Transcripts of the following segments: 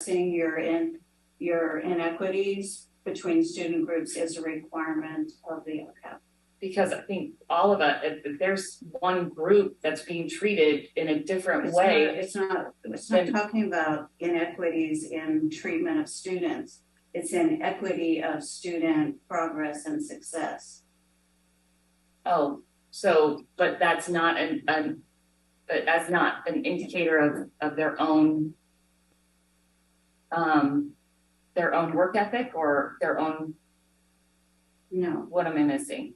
Seeing your inequities between student groups is a requirement of the LCAP. Because I think all of it, if there's one group that's being treated in a different way. It's not talking about inequities in treatment of students. It's inequity of student progress and success. Oh, so, but that's not an indicator of their own work ethic or their own. No. What am I missing?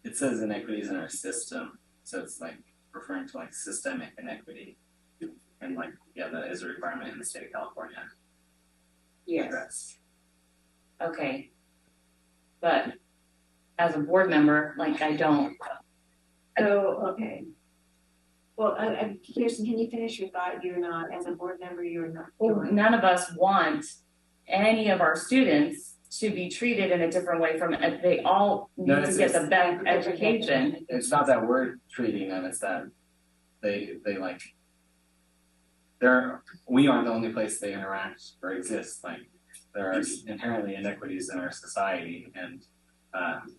It says inequities in our system, so it's like referring to like systemic inequity, and like that is a requirement in the state of California. Yes. Okay, but as a board member, like I don't. So okay. Well, Kirsten, can you finish your thought? You're not, as a board member, you're not. Well, none of us want any of our students to be treated in a different way from it. They all need to get the best education. It's not that we're treating them, it's that they like we aren't the only place they interact or exist. Like there are inherently inequities in our society, and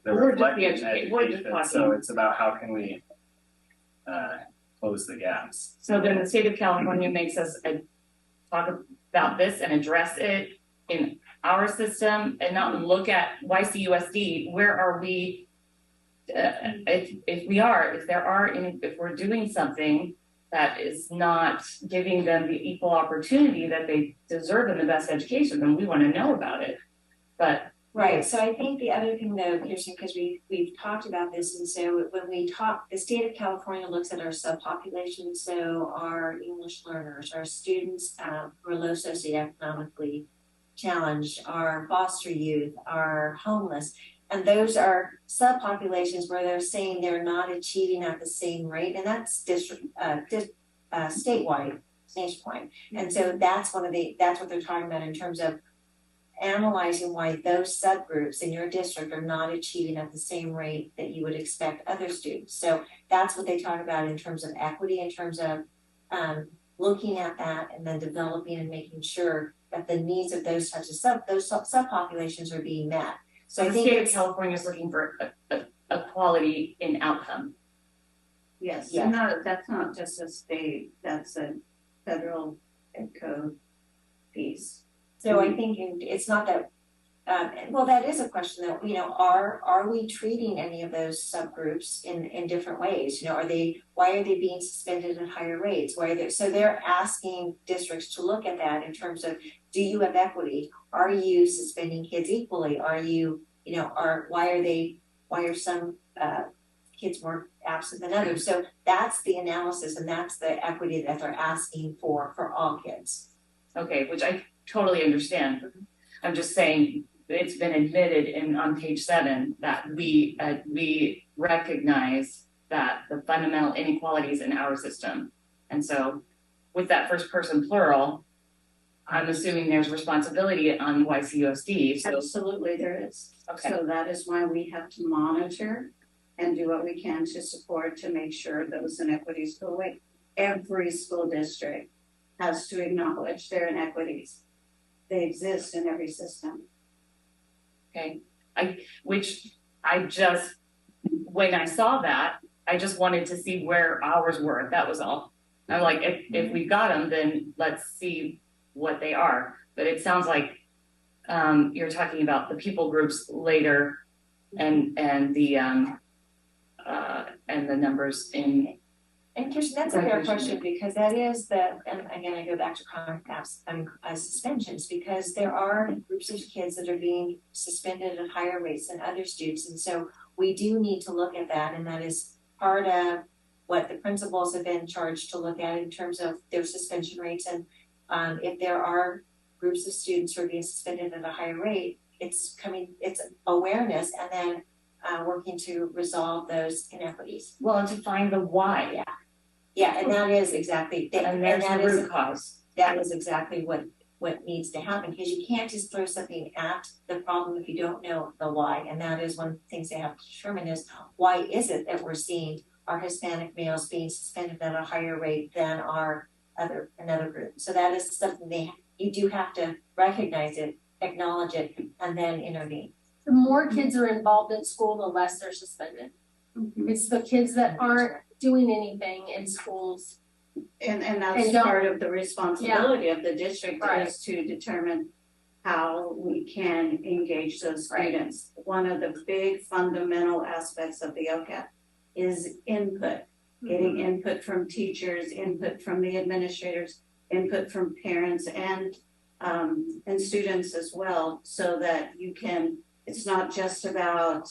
they're reflected in education. So it's about how can we close the gaps. So then the state of California makes us talk about this and address it in our system and not look at YCUSD. Where are we? If we're doing something that is not giving them the equal opportunity that they deserve in the best education, then we want to know about it. But right. So I think the other thing though, Kirsten, because we've talked about this, and so when we talk, the state of California looks at our subpopulation, so our English learners, our students who are low socioeconomically challenged, our foster youth, our homeless, and those are subpopulations where they're saying they're not achieving at the same rate, and that's statewide, nationwide. And so that's what they're talking about in terms of analyzing why those subgroups in your district are not achieving at the same rate that you would expect other students. So that's what they talk about in terms of equity, in terms of looking at that and then developing and making sure that the needs of those types of subpopulations are being met. So I think the state of California is looking for equality in outcome. Yes, yeah. And that's not just a state, that's a federal code piece. So I think it's not that, well, that is a question that, are we treating any of those subgroups in different ways? Why are they being suspended at higher rates? So they're asking districts to look at that in terms of, do you have equity? Are you suspending kids equally? Are you, why are some kids more absent than others? So that's the analysis, and that's the equity that they're asking for all kids. Okay, which I totally understand. I'm just saying it's been admitted on page 7 that we recognize that the fundamental inequalities in our system. And so with that first person plural, I'm assuming there's responsibility on YCUSD. So absolutely there is. Okay. So that is why we have to monitor and do what we can to support to make sure those inequities go away. Every school district has to acknowledge their inequities. They exist in every system. Okay, when I saw that, I just wanted to see where ours were. That was all. I'm like, if we got them, then let's see what they are. But it sounds like you're talking about the people groups later, and the numbers in. And Kirsten, that's a fair question, because that is and again, I go back to suspensions, because there are groups of kids that are being suspended at higher rates than other students. And so we do need to look at that. And that is part of what the principals have been charged to look at in terms of their suspension rates. And if there are groups of students who are being suspended at a higher rate, it's awareness and then working to resolve those inequities. Well, and to find the why. Yeah, and that is exactly, and there's the root cause. That is exactly what needs to happen, because you can't just throw something at the problem if you don't know the why. And that is one of the things they have to determine is, why is it that we're seeing our Hispanic males being suspended at a higher rate than our another group. So that is something you do have to recognize it, acknowledge it, and then intervene. The more kids are involved in school, the less they're suspended. It's the kids that aren't doing anything in schools. And that's part of the responsibility of the district is to determine how we can engage those students. One of the big fundamental aspects of the LCAP is input, getting input from teachers, input from the administrators, input from parents and students as well, so that you can, it's not just about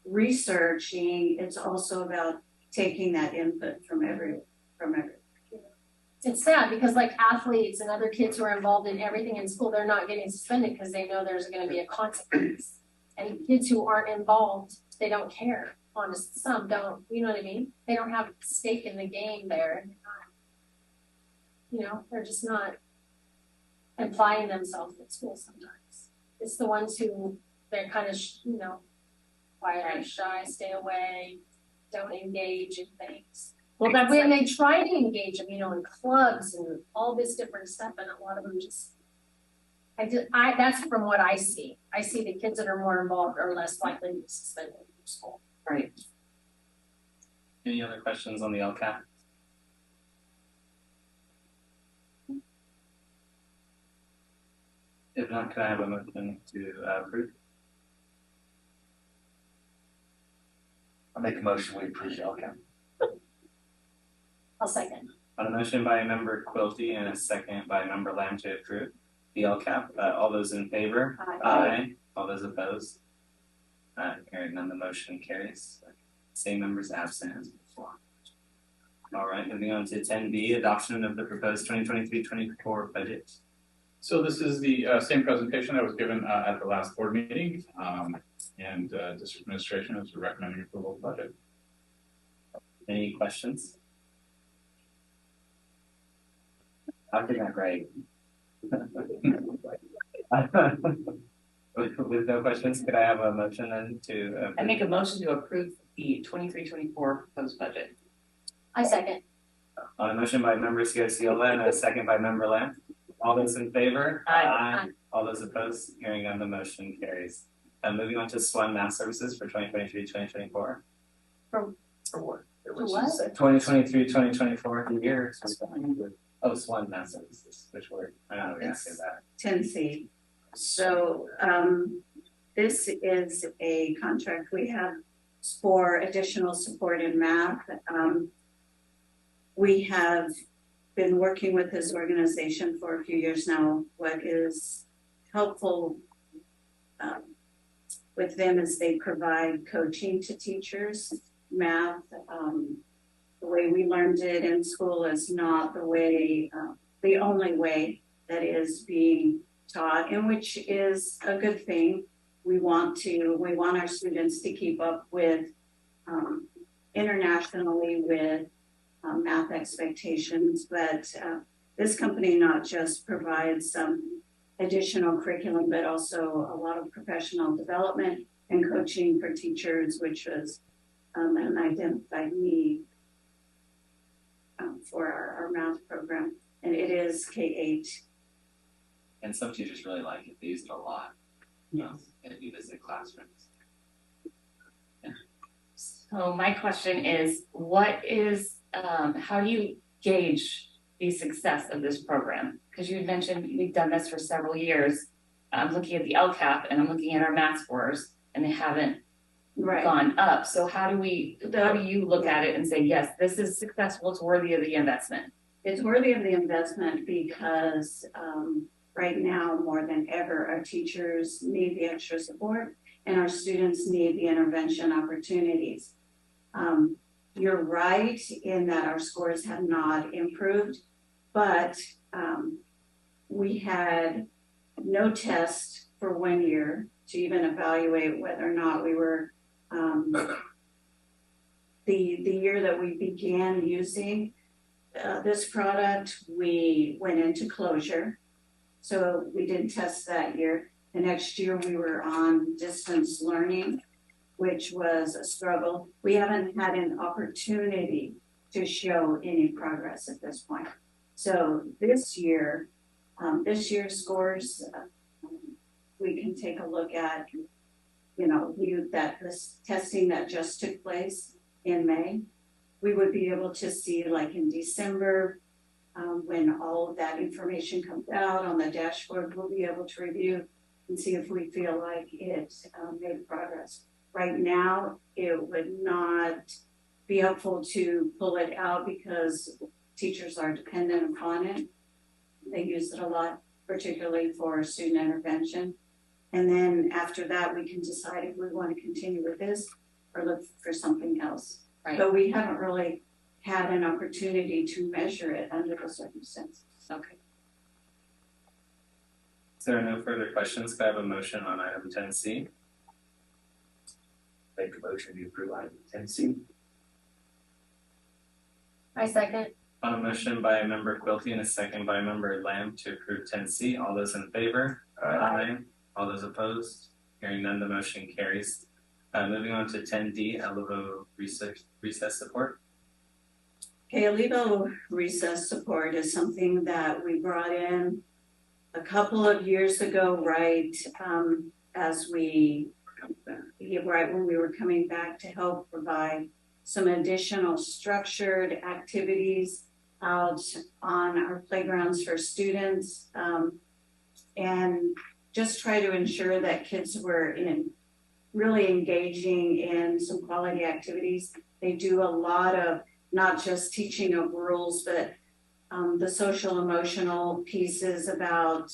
researching, it's also about taking that input from everyone. It's sad because like athletes and other kids who are involved in everything in school, they're not getting suspended because they know there's going to be a consequence. And kids who aren't involved, they don't care. Honest, some don't, you know what I mean? They don't have stake in the game there. You know, they're just not applying themselves at school sometimes. It's the ones who they're kind of, you know, quiet, shy, stay away, don't engage in things. Well, that's when they try to engage them, you know, in clubs and all this different stuff, and a lot of them just, that's from what I see. I see the kids that are more involved are less likely to be suspended from school. Right. Any other questions on the LCAP? If not, can I have a motion to approve? I'll make a motion, we approve the LCAP. I'll second. On a motion by member Quilty and a second by member Lamb to approve the LCAP, all those in favor? Aye. All those opposed? Hearing none, the motion carries. Same members absent as before. All right, moving on to 10B, adoption of the proposed 2023-24 budget. So this is the same presentation that was given at the last board meeting, and district administration is recommending approval of the budget. Any questions? I think I'm great. With no questions, could I have a motion then to? I make a motion to approve the 23-24 proposed budget. I second. On a motion by member Ciociola and a second by member Lamb. All those in favor? Aye. All those opposed? Hearing none, the motion carries. Moving on to SWAN Math Services for 2023-2024. For what? For what? 2023-2024, the year. Oh, SWAN Math Services, which word? I don't know we asked you that. 10C. So this is a contract we have for additional support in math. We have been working with this organization for a few years now. What is helpful with them is they provide coaching to teachers. Math, the way we learned it in school is not the way, the only way that is being taught, and which is a good thing. We want our students to keep up with internationally with math expectations, but this company not just provides some additional curriculum, but also a lot of professional development and coaching for teachers, which was an identified need for our math program. And it is K-8. And some teachers really like it. They use it a lot. And you visit classrooms. So my question is, what is, how do you gauge the success of this program? Because you had mentioned we've done this for several years. I'm looking at the LCAP and I'm looking at our math scores and they haven't gone up. So how do you look at it and say, yes, this is successful, it's worthy of the investment? It's worthy of the investment because right now, more than ever, our teachers need the extra support and our students need the intervention opportunities. You're right in that our scores have not improved, but we had no test for 1 year to even evaluate whether or not we were, the year that we began using this product, we went into closure. So we didn't test that year. The next year we were on distance learning, which was a struggle. We haven't had an opportunity to show any progress at this point. So this year's scores, we can take a look at, this testing that just took place in May. We would be able to see like in December, when all of that information comes out on the dashboard, we'll be able to review and see if we feel like it made progress. Right now, it would not be helpful to pull it out because teachers are dependent upon it. They use it a lot, particularly for student intervention. And then after that, we can decide if we want to continue with this or look for something else. Right. But we haven't really had an opportunity to measure it under the circumstances. Okay. Is there no further questions? Can I have a motion on item 10C? Make a motion to approve item 10C. I second. On a motion by member Quilty and a second by member Lamb to approve 10C. All those in favor? Aye. All those opposed? Hearing none, the motion carries. Moving on to 10D, Elevo recess support. Okay, Elevo recess support is something that we brought in a couple of years ago, right? Right when we were coming back to help provide some additional structured activities out on our playgrounds for students, and just try to ensure that kids were really engaging in some quality activities. They do a lot of not just teaching of rules, but the social emotional pieces about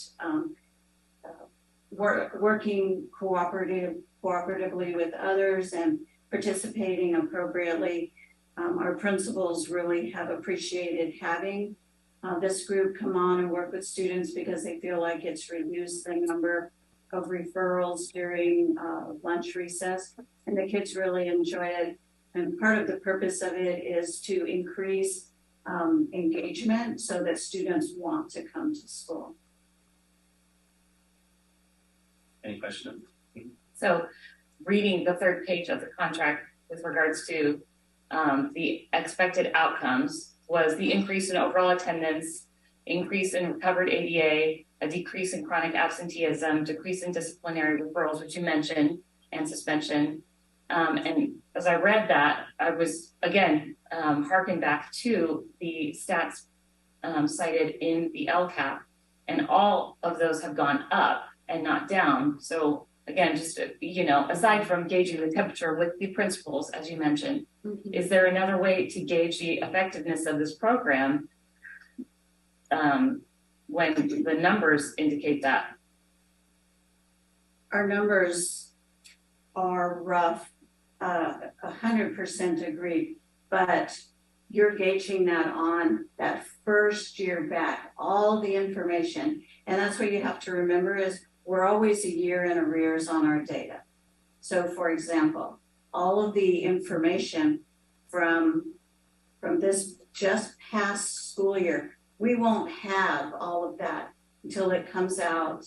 working cooperatively with others and participating appropriately. Our principals really have appreciated having this group come on and work with students because they feel like it's reduced the number of referrals during lunch recess, and the kids really enjoy it. And part of the purpose of it is to increase engagement so that students want to come to school. Any questions? So reading the third page of the contract with regards to the expected outcomes was the increase in overall attendance, increase in recovered ADA, a decrease in chronic absenteeism, decrease in disciplinary referrals, which you mentioned, and suspension. And as I read that, I was, again, harking back to the stats cited in the LCAP, and all of those have gone up and not down. So again, just, aside from gauging the temperature with the principals, as you mentioned, is there another way to gauge the effectiveness of this program when the numbers indicate that? Our numbers are rough, 100% agreed, but you're gauging that on that first year back, all the information. And that's what you have to remember is we're always a year in arrears on our data. So for example, all of the information from this just past school year, we won't have all of that until it comes out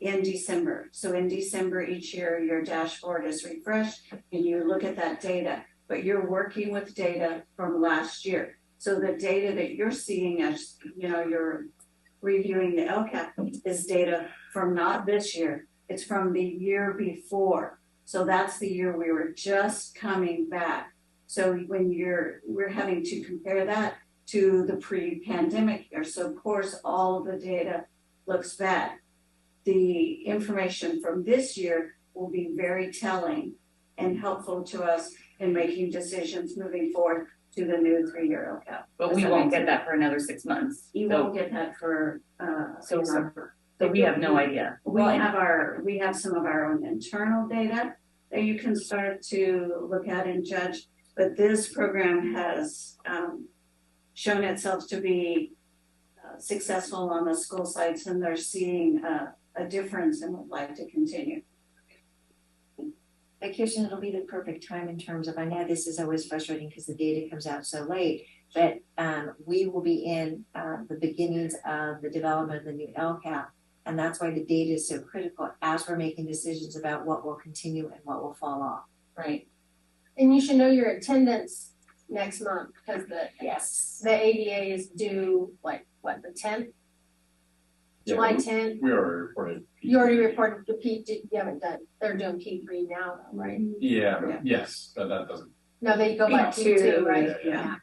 in December. So in December each year, your dashboard is refreshed and you look at that data, but you're working with data from last year. So the data that you're seeing as, you're reviewing the LCAP is data from not this year, it's from the year before. So that's the year we were just coming back. So when we're having to compare that to the pre-pandemic year. So of course, all of the data looks bad. The information from this year will be very telling and helpful to us in making decisions moving forward to the new 3-year LCAP. But we won't get that for another 6 months. You won't get that for So we have no idea. We have some of our own internal data that you can start to look at and judge, but this program has shown itself to be successful on the school sites, and they're seeing a difference and would like to continue. Kirsten, it'll be the perfect time in terms of, I know this is always frustrating because the data comes out so late, but we will be in the beginnings of the development of the new LCAP. And that's why the data is so critical as we're making decisions about what will continue and what will fall off. Right. And you should know your attendance next month, because Yes. the ADA is due, like, what, the 10th? July 10th? We already reported. You already reported the P, you haven't done, they're doing P3 now, though, right? Yeah, yes, but that doesn't. No, they go by P2, right? Yeah.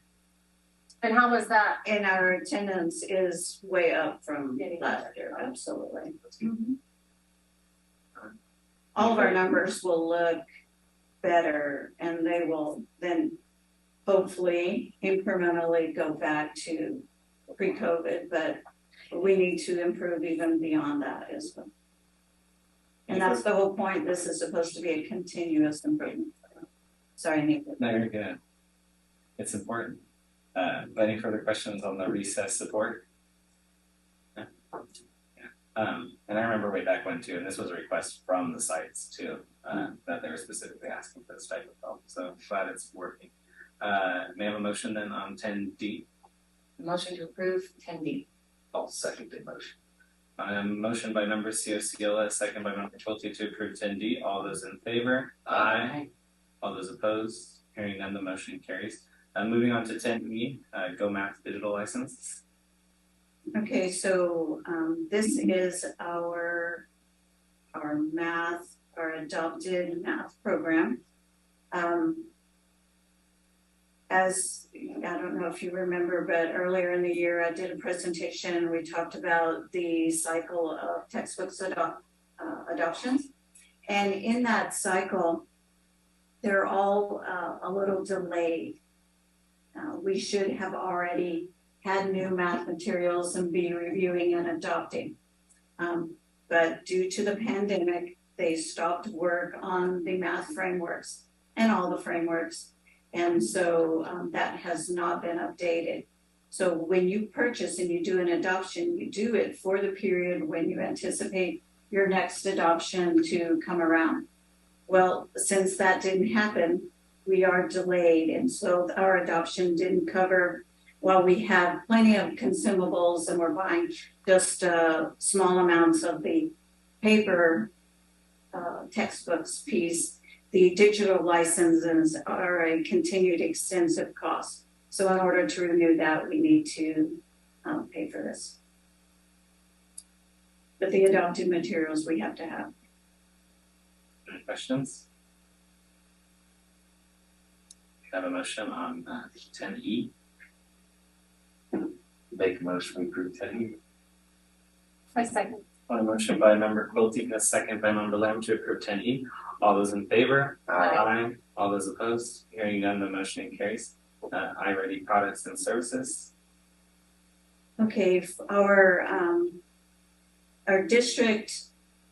And how was that? And our attendance is way up from Getting last year, absolutely. Mm-hmm. All of our numbers will look better and they will then hopefully incrementally go back to pre-COVID, but we need to improve even beyond that as well. And that's the whole point. This is supposed to be a continuous improvement. Sorry, Nick. No, you're good. It's important. Any further questions on the recess support? Yeah. And I remember way back when too, and this was a request from the sites too, that they were specifically asking for this type of help. So I'm glad it's working. May I have a motion then on 10D? Motion to approve 10D. I'll second the motion. Motion by member Ciociola, second by member Schulte to approve 10D. All those in favor? Aye. All those opposed? Hearing none, the motion carries. Moving on to 10E, Go Math digital license. Okay, so this is our math, our adopted math program. As I don't know if you remember, but earlier in the year I did a presentation and we talked about the cycle of textbooks adoptions. And in that cycle, they're all a little delayed. We should have already had new math materials and be reviewing and adopting. But due to the pandemic, they stopped work on the math frameworks and all the frameworks. And so that has not been updated. So when you purchase and you do an adoption, you do it for the period when you anticipate your next adoption to come around. Well, since that didn't happen, we are delayed. And so our adoption didn't cover, while we have plenty of consumables and we're buying just small amounts of the paper textbooks piece, the digital licenses are a continued extensive cost. So in order to renew that, we need to pay for this. But the adopted materials we have to have. Any questions? We have a motion on 10E. Make a motion, we approve 10E. I second. On a motion by member Quilty, a second by member Lamb to approve 10E. All those in favor? Aye. All those opposed? Hearing none, the motion carries. iReady products and services. Okay, our district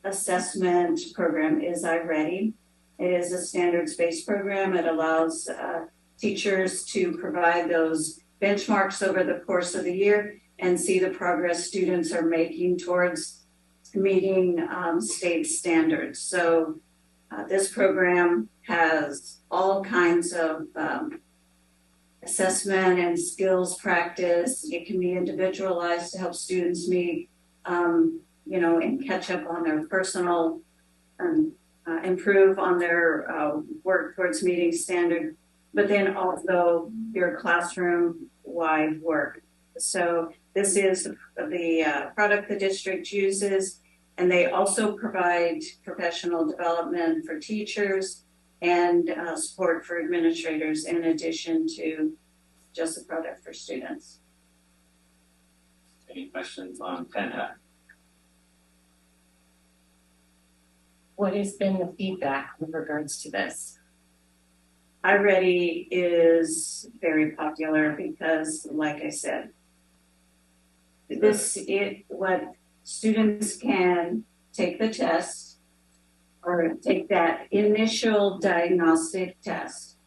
assessment program is iReady. It is a standards-based program. It allows teachers to provide those benchmarks over the course of the year and see the progress students are making towards meeting state standards. So this program has all kinds of assessment and skills practice. It can be individualized to help students meet, and catch up on their personal, improve on their work towards meeting standard, but then also your classroom-wide work. So this is the product the district uses, and they also provide professional development for teachers and support for administrators in addition to just the product for students. Any questions on 10F? What has been the feedback with regards to this? iReady is very popular because, like I said, what students can take the test or take that initial diagnostic test,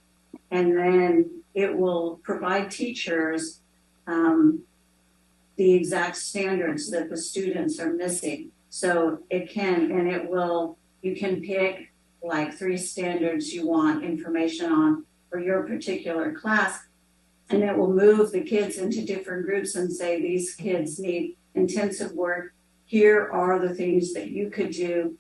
and then it will provide teachers the exact standards that the students are missing. So you can pick like 3 standards you want information on for your particular class, and it will move the kids into different groups and say, these kids need intensive work. Here are the things that you could do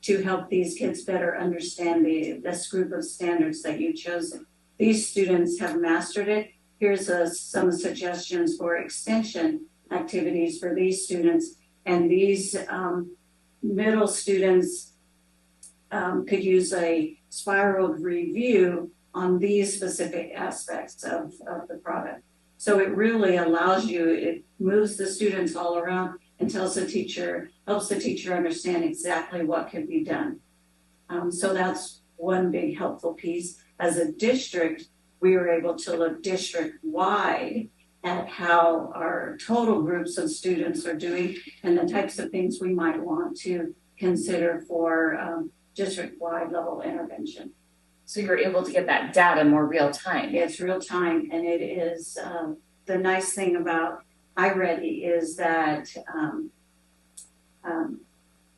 to help these kids better understand this group of standards that you've chosen. these students have mastered it. Here's some suggestions for extension activities for these students. And these middle students could use a spiraled review on these specific aspects of the product. So it really allows you, it moves the students all around and tells the teacher, helps the teacher understand exactly what can be done. So that's one big helpful piece. As a district, we were able to look district-wide at how our total groups of students are doing and the types of things we might want to consider for district-wide level intervention. So you're able to get that data more real time. It's real time, and it is the nice thing about iReady is that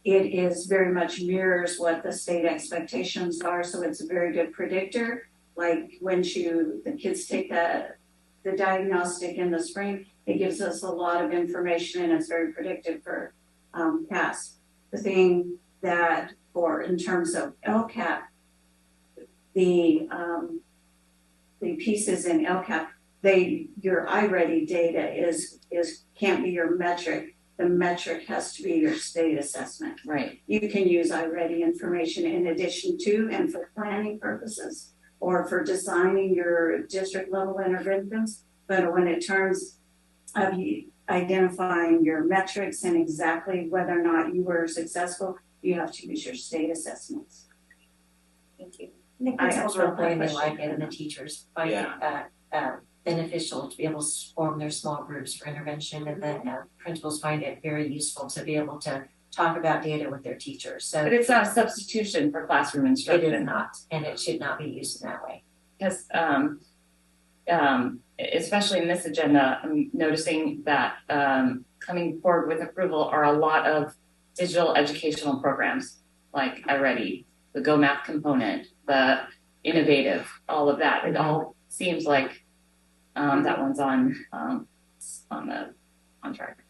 it is very much mirrors what the state expectations are. So it's a very good predictor. Like when the kids take the diagnostic in the spring, it gives us a lot of information and it's very predictive for CAS. The thing that in terms of LCAP, the pieces in LCAP, your iReady data can't be your metric. The metric has to be your state assessment. Right. You can use iReady information in addition to and for planning purposes or for designing your district level interventions. But when it terms of identifying your metrics and exactly whether or not you were successful, you have to use your state assessments. Thank you. The principals are playing they like it and the teachers find Yeah. it beneficial to be able to form their small groups for intervention, and then principals find it very useful to be able to talk about data with their teachers. So But it's not a substitution for classroom it instruction. is not, and it should not be used in that way. Because especially in this agenda, I'm noticing that coming forward with approval are a lot of digital educational programs like iReady, the Go Math component, the Innovative, all of that. It all seems like that one's on the contract.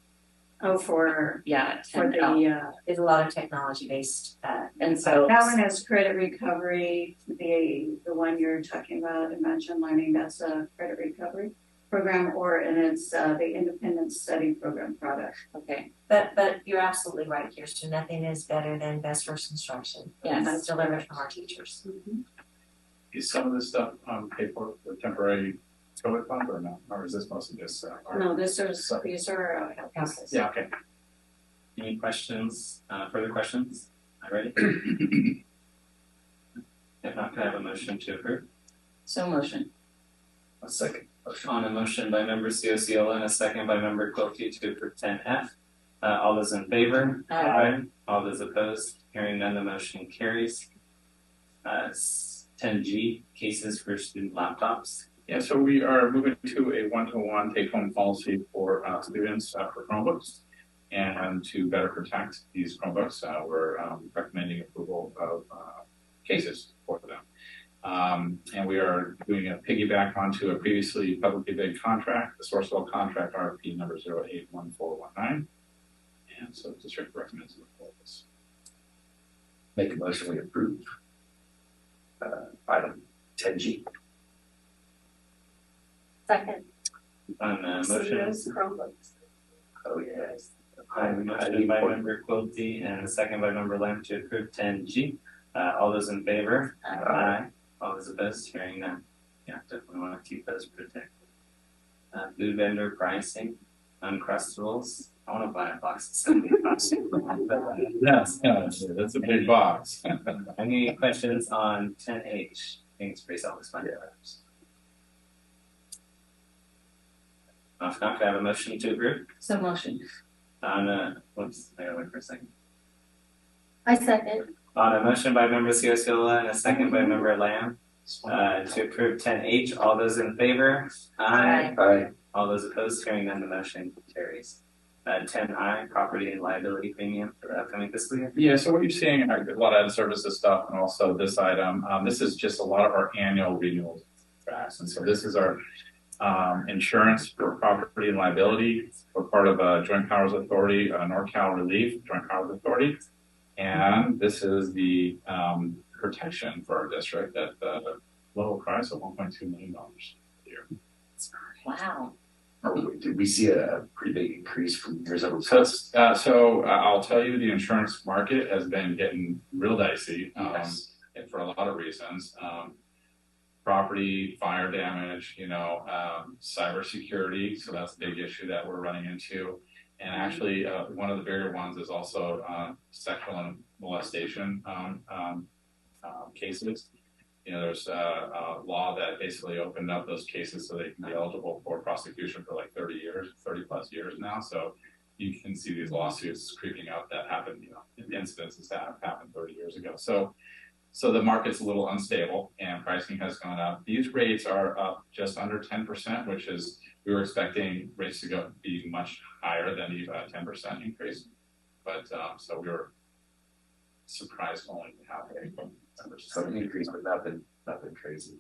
Oh, for Yeah, There's a lot of technology based. and so that one has credit recovery. The one you're talking about, Imagine Learning, that's a credit recovery program, and it's the Independent Study Program product. okay, But you're absolutely right, Kirsten. Nothing is better than best first instruction. Yes. That's delivered from our teachers. Is some of this stuff paid for with temporary COVID fund or not? Or is this mostly just? No, these are houses. Yeah, okay. Any questions, further questions? All ready? If not, can I have a motion to approve? so motion. A second. On a motion by member Ciociola and a second by member Quilty to approve 10F. All those in favor? Aye. All those opposed? Hearing none, the motion carries. 10G, cases for student laptops. Yeah, so we are moving to a one-to-one take-home policy for students for Chromebooks. And to better protect these Chromebooks, we're recommending approval of cases for them. And we are doing a piggyback onto a previously publicly bid contract, the Sourcewell contract RFP number 081419. And so the district recommends approval of this. Make a motion, we approve. Item 10G. Second. On the motion, Chromebooks. Oh, yes. motion by member Quilty and a second by member Lamb to approve 10G. All those in favor? Aye. All those opposed? Hearing none. Yeah, definitely want to keep those protected. Food vendor pricing, Uncrustables. I want to buy a box of something. Yes, that's a big box. Any questions on 10H? Thanks for self-explanatory. If not, can I have a motion to approve? So motion. Whoops, I gotta wait for a second. I second. On a motion by member Ciociola and a second by member Lamb, to approve 10H, all those in favor? Aye. Aye. All those opposed, hearing none, the motion carries. 10I, property and liability premium for the upcoming fiscal year. Yeah, so what you're seeing, a lot of services stuff, and also this item, this is just a lot of our annual renewal contracts. And so this is our insurance for property and liability. We're part of a Joint Powers Authority, NorCal Relief Joint Powers Authority. And this is the protection for our district that low price of $1.2 million a year. Wow. Did we see a pretty big increase from years over So I'll tell you, the insurance market has been getting real dicey, Yes. and for a lot of reasons. Property, fire damage, cybersecurity, so that's a big issue that we're running into. And actually, one of the bigger ones is also sexual and molestation cases. There's a law that basically opened up those cases so they can be eligible for prosecution for like 30 plus years now. So you can see these lawsuits creeping up that happened, incidences that happened 30 years ago. So the market's a little unstable and pricing has gone up. These rates are up just under 10%, which is, we were expecting rates to be much higher than the 10% increase. But so we were surprised only to have a 10%. Some increase, but nothing crazy.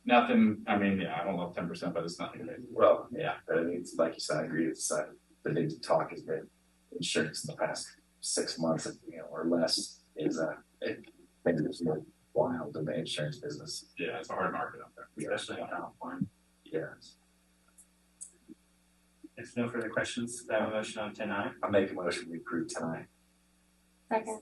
Nothing, I don't love 10%, but it's nothing crazy. Well, yeah, but it's like you said, I agree. It's the big talk has been insurance in the past 6 months, or less. Maybe it's more wild in the insurance business. Yeah, it's a hard market out there, especially in California. Yes. If no further questions, I have a motion on 10I. I make a motion we approve tonight. Second.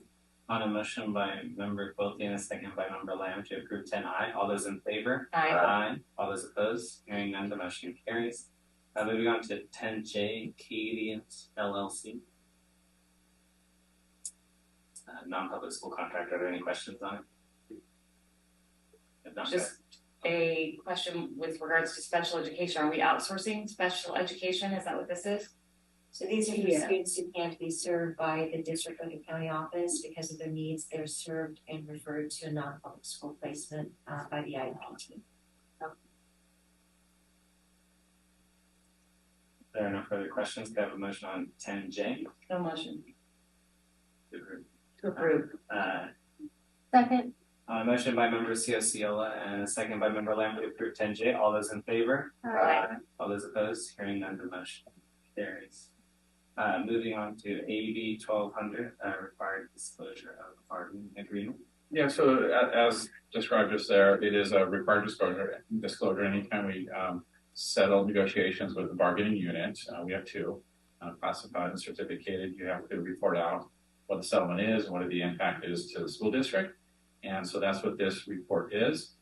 On a motion by member Quilty and a second by member Lamb to approve 10I. All those in favor? Aye. All those opposed? Hearing none, the motion carries. Moving on to 10J, Cadence LLC. Non-public school contract. Are there any questions on it? If not, Just a question with regards to special education. Are we outsourcing special education? Is that what this is? So these are for Yeah. students who can't be served by the district or the county office because of their needs. They're served and referred to a non-public school placement by the IEP team. If there are no further questions, can I have a motion on 10J? No motion. To approve. To approve. Second. On a motion by member Ciociola and a second by member Lamb to approve 10J. All those in favor? Aye. All those opposed? Hearing none, the motion carries. Moving on to AB 1200, required disclosure of bargaining agreement. Yeah, so as described just there, it is a required disclosure anytime we settle negotiations with the bargaining unit. We have two, classified and certificated. You have to report out what the settlement is and what the impact is to the school district. And so that's what this report is.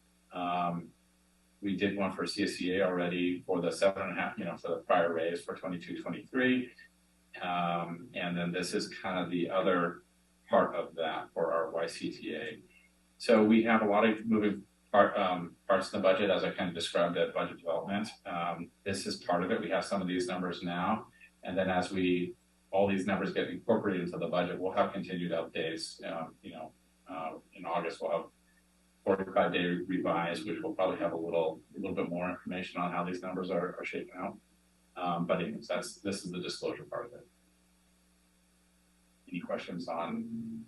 We did one for CSEA already for the 7.5, for the prior raise for 22-23. And then this is kind of the other part of that for our YCTA. So we have a lot of moving parts in the budget, as I kind of described at budget development. This is part of it. We have some of these numbers now. And then as all these numbers get incorporated into the budget, we'll have continued updates. In August, we'll have 45-day revise, which will probably have a little bit more information on how these numbers are shaping out. But anyways, this is the disclosure part of it. Any questions on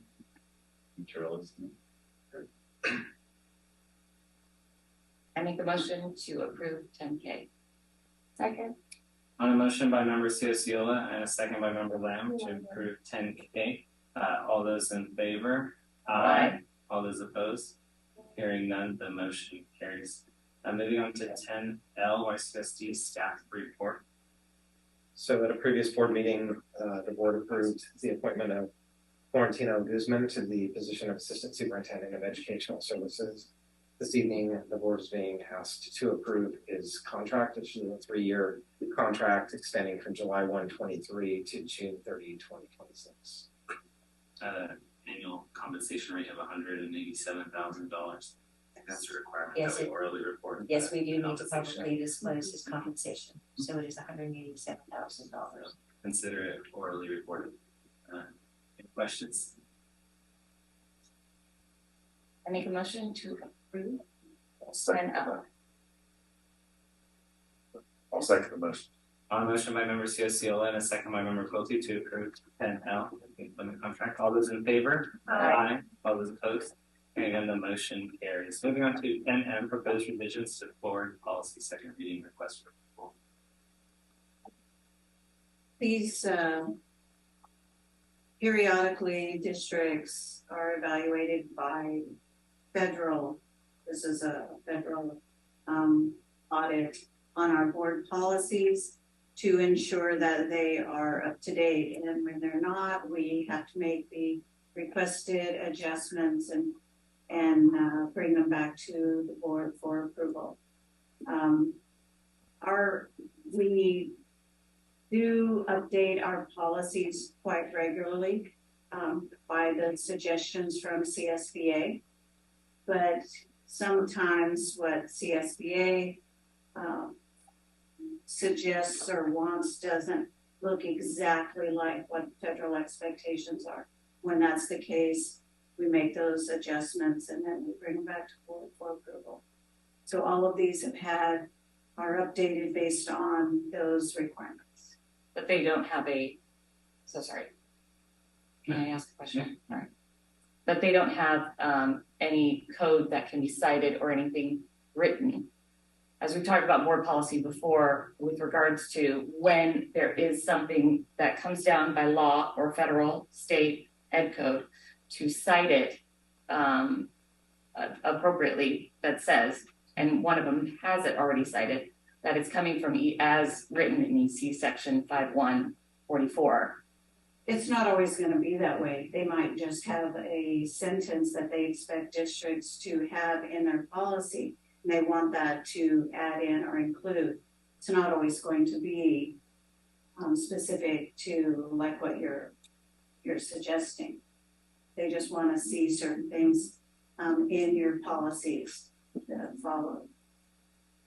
materials? I make a motion to approve 10K. Second. On a motion by member Ciociola and a second by member Lamb to approve 10K. All those in favor? Aye. All those opposed? Hearing none, the motion carries. Moving on to 10L, YCSD staff report. So at a previous board meeting, the board approved the appointment of Florentino Guzman to the position of Assistant Superintendent of Educational Services. This evening, the board is being asked to approve his contract. It's a 3-year contract extending from July 1, 23 to June 30, 2026. Annual compensation rate of $187,000. That's a requirement Yes, that we orally report. Yes, we do need to compensation. publicly disclose his compensation. So it is $187,000. Consider it orally reported. Any questions? I make a motion to approve I'll second 10L. the motion. On a motion by member Ciociola and a second by member Quilty to approve 10L, the employment contract. All those in favor? Aye. All those opposed? Hearing none, the motion carries. Moving on to 10M, proposed revisions to board policy, second reading request for approval. These periodically districts are evaluated by federal this is a federal audit on our board policies to ensure that they are up to date. And when they're not, we have to make the requested adjustments and bring them back to the board for approval. We do update our policies quite regularly by the suggestions from CSBA, but sometimes what CSBA suggests or wants doesn't look exactly like what federal expectations are. When that's the case, we make those adjustments and then we bring them back to board for approval. So all of these are updated based on those requirements. But they don't have so sorry. Can I ask a question? All right. But they don't have any code that can be cited or anything written. As we talked about board policy before, with regards to when there is something that comes down by law or federal, state, ed code to cite it appropriately that says, and one of them has it already cited, that it's coming from as written in EC section 5144. It's not always going to be that way. They might just have a sentence that they expect districts to have in their policy. And they want that to add in or include. It's not always going to be specific to like what you're suggesting. They just want to see certain things in your policies that follow.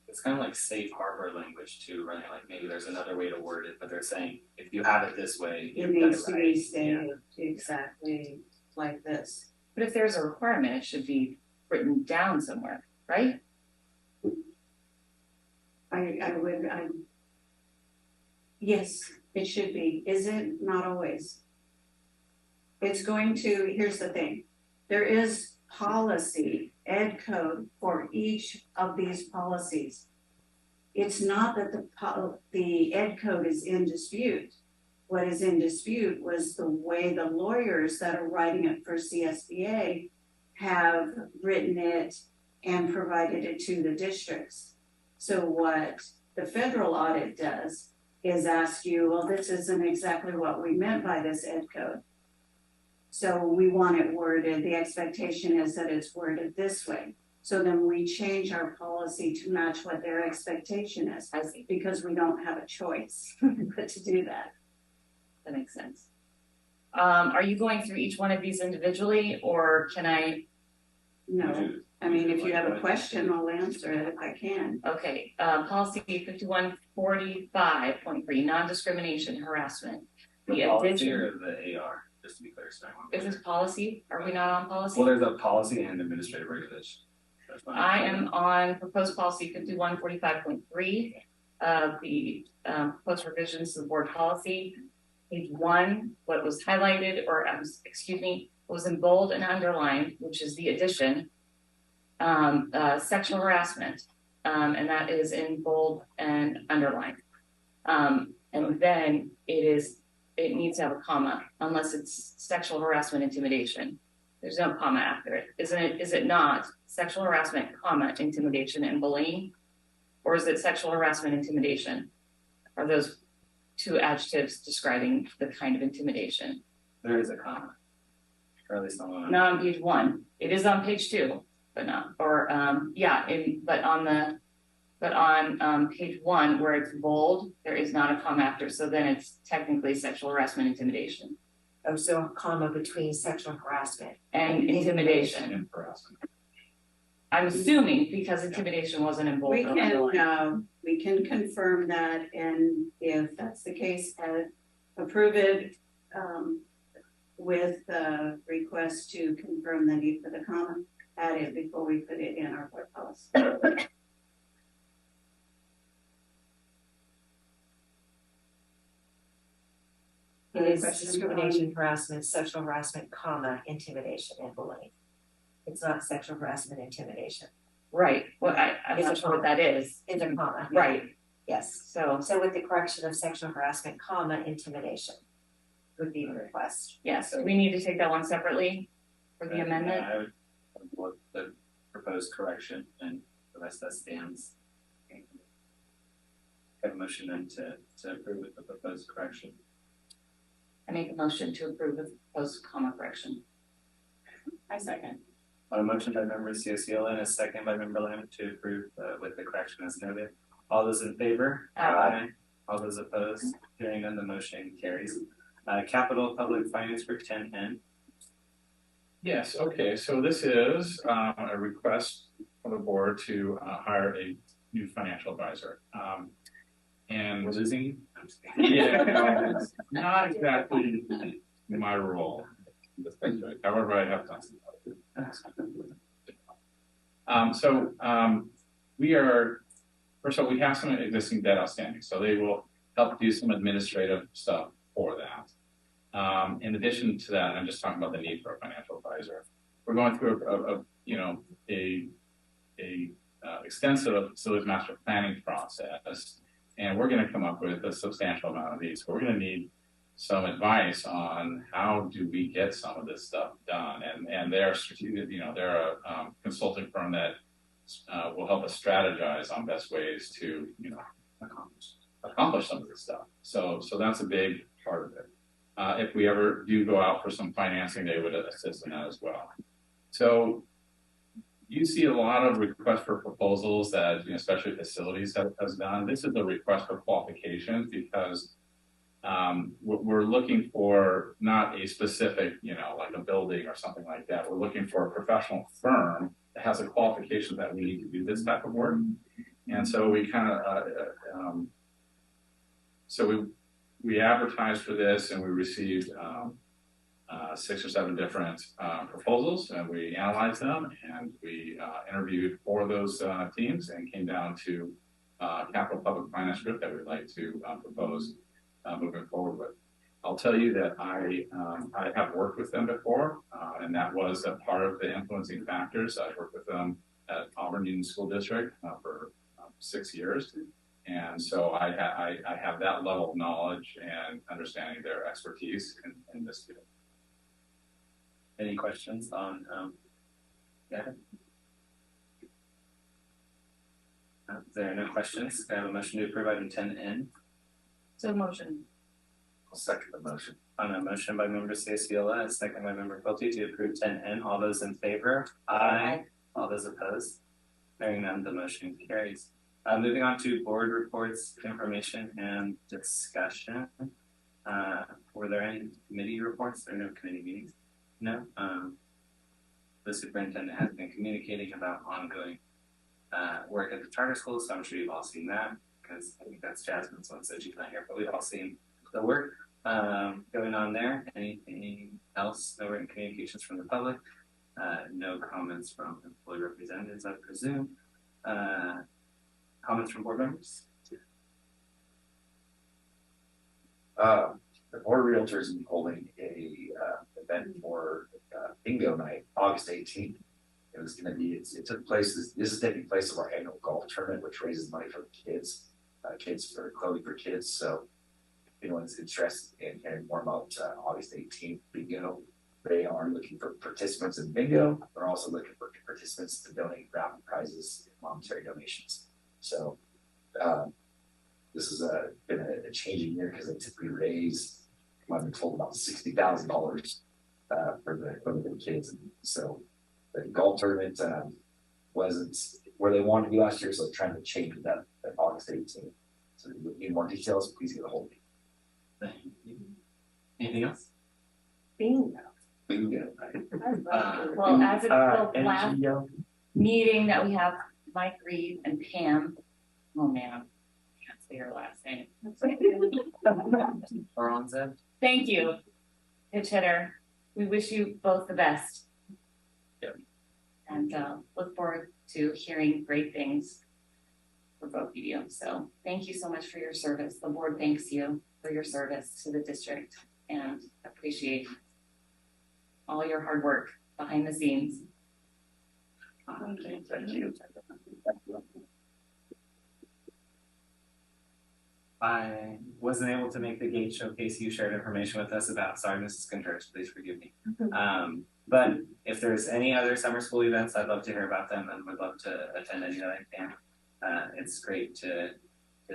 It's kind of like safe harbor language too, right? Like maybe there's another way to word it, but they're saying if you have it this way, It you've got needs to right. be stated exactly like this. But if there's a requirement, it should be written down somewhere, right? Yes, it should be. Is it? Not always. It's going to, here's the thing. There is policy, ed code for each of these policies. It's not that the ed code is in dispute. What is in dispute was the way the lawyers that are writing it for CSBA have written it and provided it to the districts. So what the federal audit does is ask you, well, this isn't exactly what we meant by this ed code. So we want it worded, the expectation is that it's worded this way. So then we change our policy to match what their expectation is, because we don't have a choice but to do that. That makes sense. Are you going through each one of these individually, or can I? No, I mean, if you have a question, I'll answer it if I can. Okay, policy 5145.3, non-discrimination harassment. The policy or the AR, just to be clear. Is this policy? Are we not on policy? Well, there's a policy and administrative regulation. I am on proposed policy 5145.3, the proposed revisions to the board policy. Page 1, what was highlighted, or was in bold and underlined, which is the addition, sexual harassment, and that is in bold and underlined. And then it needs to have a comma, unless it's sexual harassment intimidation. There's no comma after it. Is it not sexual harassment, comma, intimidation and bullying? Or is it sexual harassment, intimidation? Are those two adjectives describing the kind of intimidation? There is a comma. Or at least on Not on page 1. It is on page 2, but not, or on page 1 where it's bold, there is not a comma after, so then it's technically sexual harassment, intimidation. Oh, so a comma between sexual harassment And intimidation. and harassment. I'm assuming because intimidation wasn't in bold. We can confirm that, and if that's the case, approve it with the request to confirm the need for the comma, add it before we put it in our board policy. It is discrimination, harassment, sexual harassment, comma, intimidation, and bullying. It's not sexual harassment, intimidation. Right. Well, I'm not sure what that is. It's a comma. Right. Yes. So with the correction of sexual harassment, comma, intimidation would be the request. yes, we need to take that one separately for the amendment. Yeah, I would look the proposed correction, and the rest that stands. Have a motion then to approve with the proposed correction. I make a motion to approve the proposed comma correction. I second. On a motion by member Ciola and a second by member Lamb to approve with the correction as noted. All those in favor? Aye. All those opposed? Hearing none, the motion carries. Capital Public Finance Group 10N. Yes, okay, so this is a request from the board to hire a new financial advisor. And We're losing you? I'm just kidding. yeah, it's not exactly my role. However, I have done some. We are, first of all, we have some existing debt outstanding, so they will help do some administrative stuff for that. In addition to that, I'm just talking about the need for a financial advisor. We're going through a extensive facilities master planning process, and we're going to come up with a substantial amount of these. But we're going to need some advice on how do we get some of this stuff done. And they're strategic, they're a consulting firm that will help us strategize on best ways to, accomplish some of this stuff. So that's a big part of it. If we ever do go out for some financing, they would assist in that as well. So you see a lot of requests for proposals that, especially facilities has done. This is a request for qualifications because we're looking for not a specific, like a building or something like that. We're looking for a professional firm that has a qualification that we need to do this type of work. And so we kind of, we advertised for this and we received 6 or 7 different proposals, and we analyzed them and we interviewed 4 of those teams and came down to Capital Public Finance Group that we'd like to propose moving forward with. I'll tell you that I have worked with them before, and that was a part of the influencing factors. I've worked with them at Auburn Union School District for 6 years. And so I have that level of knowledge and understanding their expertise in this field. Any questions on yeah? There are no questions. Can I have a motion to approve item 10N? So motion. I'll second the motion. On a motion by member Ciola, and second by member Quilty to approve 10N. All those in favor? Aye. All those opposed? Hearing none, the motion carries. Moving on to board reports, information, and discussion. Were there any committee reports? There are no committee meetings. No. The superintendent has been communicating about ongoing work at the charter school, so I'm sure you've all seen that because I think that's Jasmine's one, so she's not here, but we've all seen the work going on there. Anything else? No written communications from the public. No comments from employee representatives, I presume. Comments from board members? The Board of Realtors is holding a event for bingo night, August 18th. It was going to be, it took place, this is taking place of our annual golf tournament, which raises money for kids, for clothing for kids. So if anyone's interested in hearing more about August 18th bingo, they are looking for participants in bingo. They're also looking for participants to donate raffle prizes and monetary donations. So this has been a changing year because they typically raise, I've been told, about $60,000 for the kids. And so the golf tournament wasn't where they wanted to be last year, so they're trying to change that at August 18th. So if you need more details, please get a hold of me. Anything else? Bingo. Bingo. Well, as it's the and last meeting that we have Mike Reed and Pam. Oh man, I can't say her last name. Aronzeb? Thank you, pitch hitter. We wish you both the best. Yep. And look forward to hearing great things for both of you. So thank you so much for your service. The board thanks you for your service to the district and appreciate all your hard work behind the scenes. Thank you. I wasn't able to make the gate showcase you shared information with us about. Sorry, Mrs. Contreras, please forgive me. But if there's any other summer school events, I'd love to hear about them and would love to attend any that I can. It's great to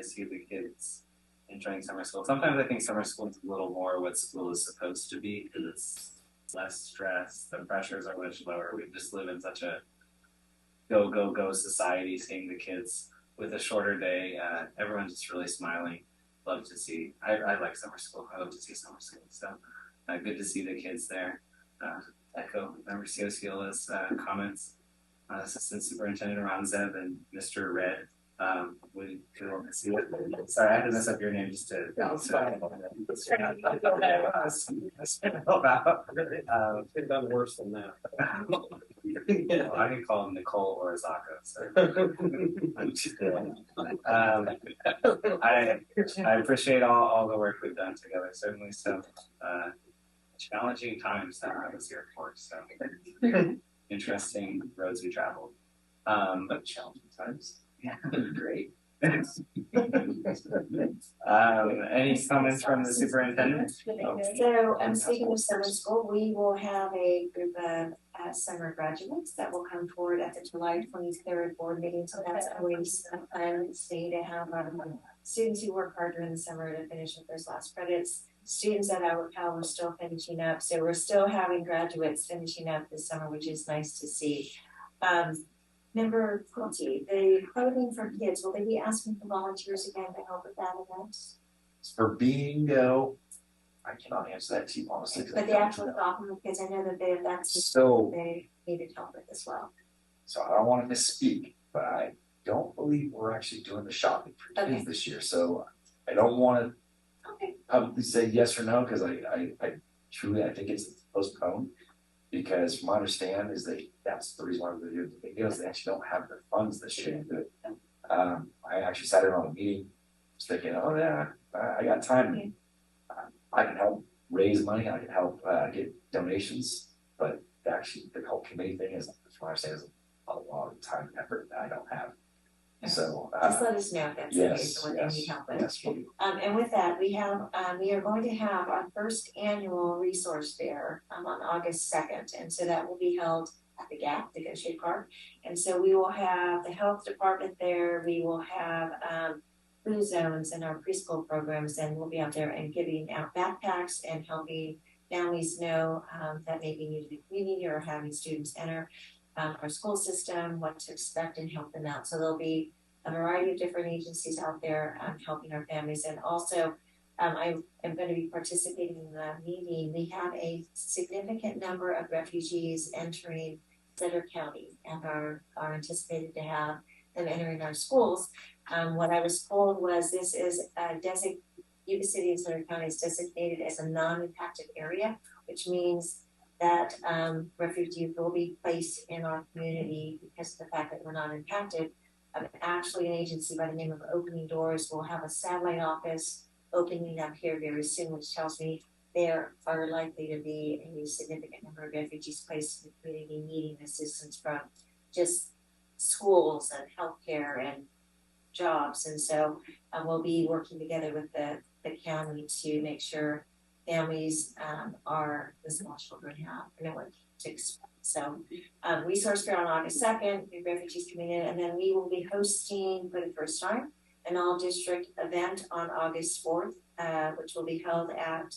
see the kids enjoying summer school. Sometimes I think summer school is a little more what school is supposed to be because it's less stress, the pressures are much lower. We just live in such a go society, seeing the kids with a shorter day. Everyone's just really smiling. Love to see. I like summer school. I love to see summer school. So good to see the kids there. Echo Member Ciola's comments. Assistant Superintendent Ronzeb and Mr. Red. We could see what. Sorry, I had to mess up your name just to. It's done worse than that. I can call him Nicole or Zaka. So. I'm just kidding. I appreciate all the work we've done together. Certainly some challenging times that I was here for. So interesting roads we traveled. But challenging times. Yeah, great. Any comments from the superintendent? So, speaking of summer school, we will have a group of summer graduates that will come forward at the July 23rd board meeting. So that's always a fun day to have students who work hard during the summer to finish with those last credits. Students at our Cal are still finishing up, so we're still having graduates finishing up this summer, which is nice to see. Member Quilty, the clothing for kids, will they be asking for volunteers again to help with that event? For bingo, I cannot answer that to you honestly. But the actual clothing, because I know that that's so they needed help with as well. So I don't want to misspeak, but I don't believe we're actually doing the shopping for kids this year. So I don't want to publicly say yes or no because I truly think it's postponed. Because from my understanding is that that's the reason why we're doing the videos. They actually don't have the funds this year to do it. I actually sat in on a meeting, was thinking, oh yeah, I got time. I can help raise money. I can help get donations. But actually, the whole committee thing is, from my understanding, is a lot of time and effort that I don't have. So just let us know if that's the case or what they need help with. Yes. And with that, we are going to have our first annual resource fair on August 2nd, and so that will be held at the Gap, the Goshen Park. And so we will have the health department there. We will have food zones and our preschool programs, and we'll be out there and giving out backpacks and helping families know that may be new to the community or having students enter our school system, what to expect, and help them out. So there'll be a variety of different agencies out there helping our families. And also, I am going to be participating in the meeting. We have a significant number of refugees entering Sutter County and are anticipated to have them entering our schools. What I was told was this is Yuba City and Sutter County is designated as a non-impacted area, which means that refugees will be placed in our community because of the fact that we're not impacted. Actually, an agency by the name of Opening Doors will have a satellite office opening up here very soon, which tells me there are likely to be a significant number of refugees placed in the community needing assistance from just schools and healthcare and jobs. And so we'll be working together with the county to make sure families are the small children have know what to expect. So resource fair on August 2nd, the refugees coming in, and then we will be hosting for the first time an all district event on August 4th, which will be held at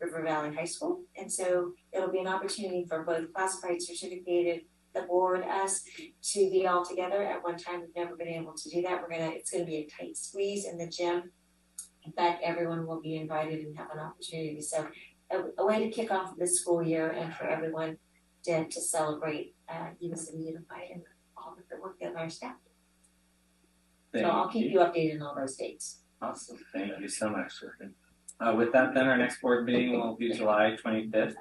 River Valley High School. And so it'll be an opportunity for both classified, certificated, the board, us to be all together at one time. We've never been able to do that. It's gonna be a tight squeeze in the gym. In fact, everyone will be invited and have an opportunity. So a way to kick off this school year and for everyone to celebrate Yuba City Unified and all of the work that our staff do. So I'll keep you updated on all those dates. Awesome. Thank you so much. With that, then our next board meeting will be July 25th.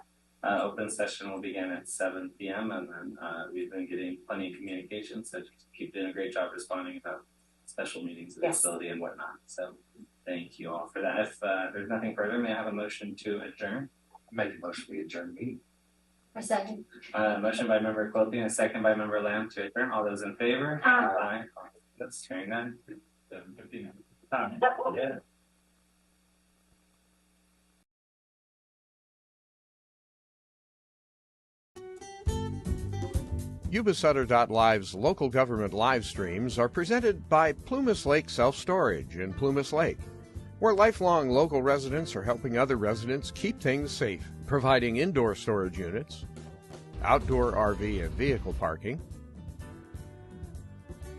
Open session will begin at 7 p.m. and then we've been getting plenty of communication, so just keep doing a great job responding about special meetings, availability, and whatnot. So thank you all for that. If there's nothing further, may I have a motion to adjourn? Make a motion, we adjourn the meeting. A second. Motion by member Quilty and a second by member Lamb to adjourn. All those in favor? Aye. That's hearing none. 7:59. Yeah. Yuba-Sutter.live's local government live streams are presented by Plumas Lake Self Storage in Plumas Lake, where lifelong local residents are helping other residents keep things safe, providing indoor storage units, outdoor RV and vehicle parking,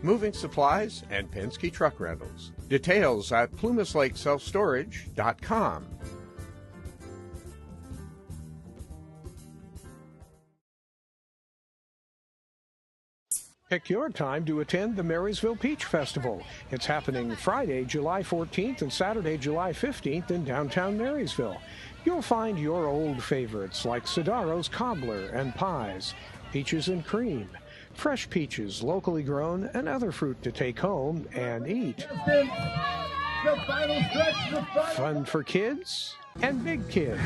moving supplies, and Penske truck rentals. Details at plumaslakeselfstorage.com. Pick your time to attend the Marysville Peach Festival. It's happening Friday, July 14th and Saturday, July 15th in downtown Marysville. You'll find your old favorites like Sidaro's Cobbler and Pies, Peaches and Cream, fresh peaches locally grown, and other fruit to take home and eat. Fun for kids and big kids.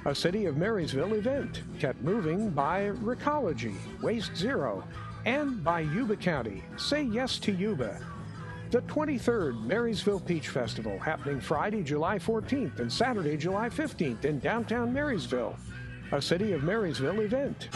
A City of Marysville event kept moving by Recology, Waste Zero, and by Yuba County. Say yes to Yuba. The 23rd Marysville Peach Festival happening Friday, July 14th and Saturday, July 15th in downtown Marysville. A City of Marysville event.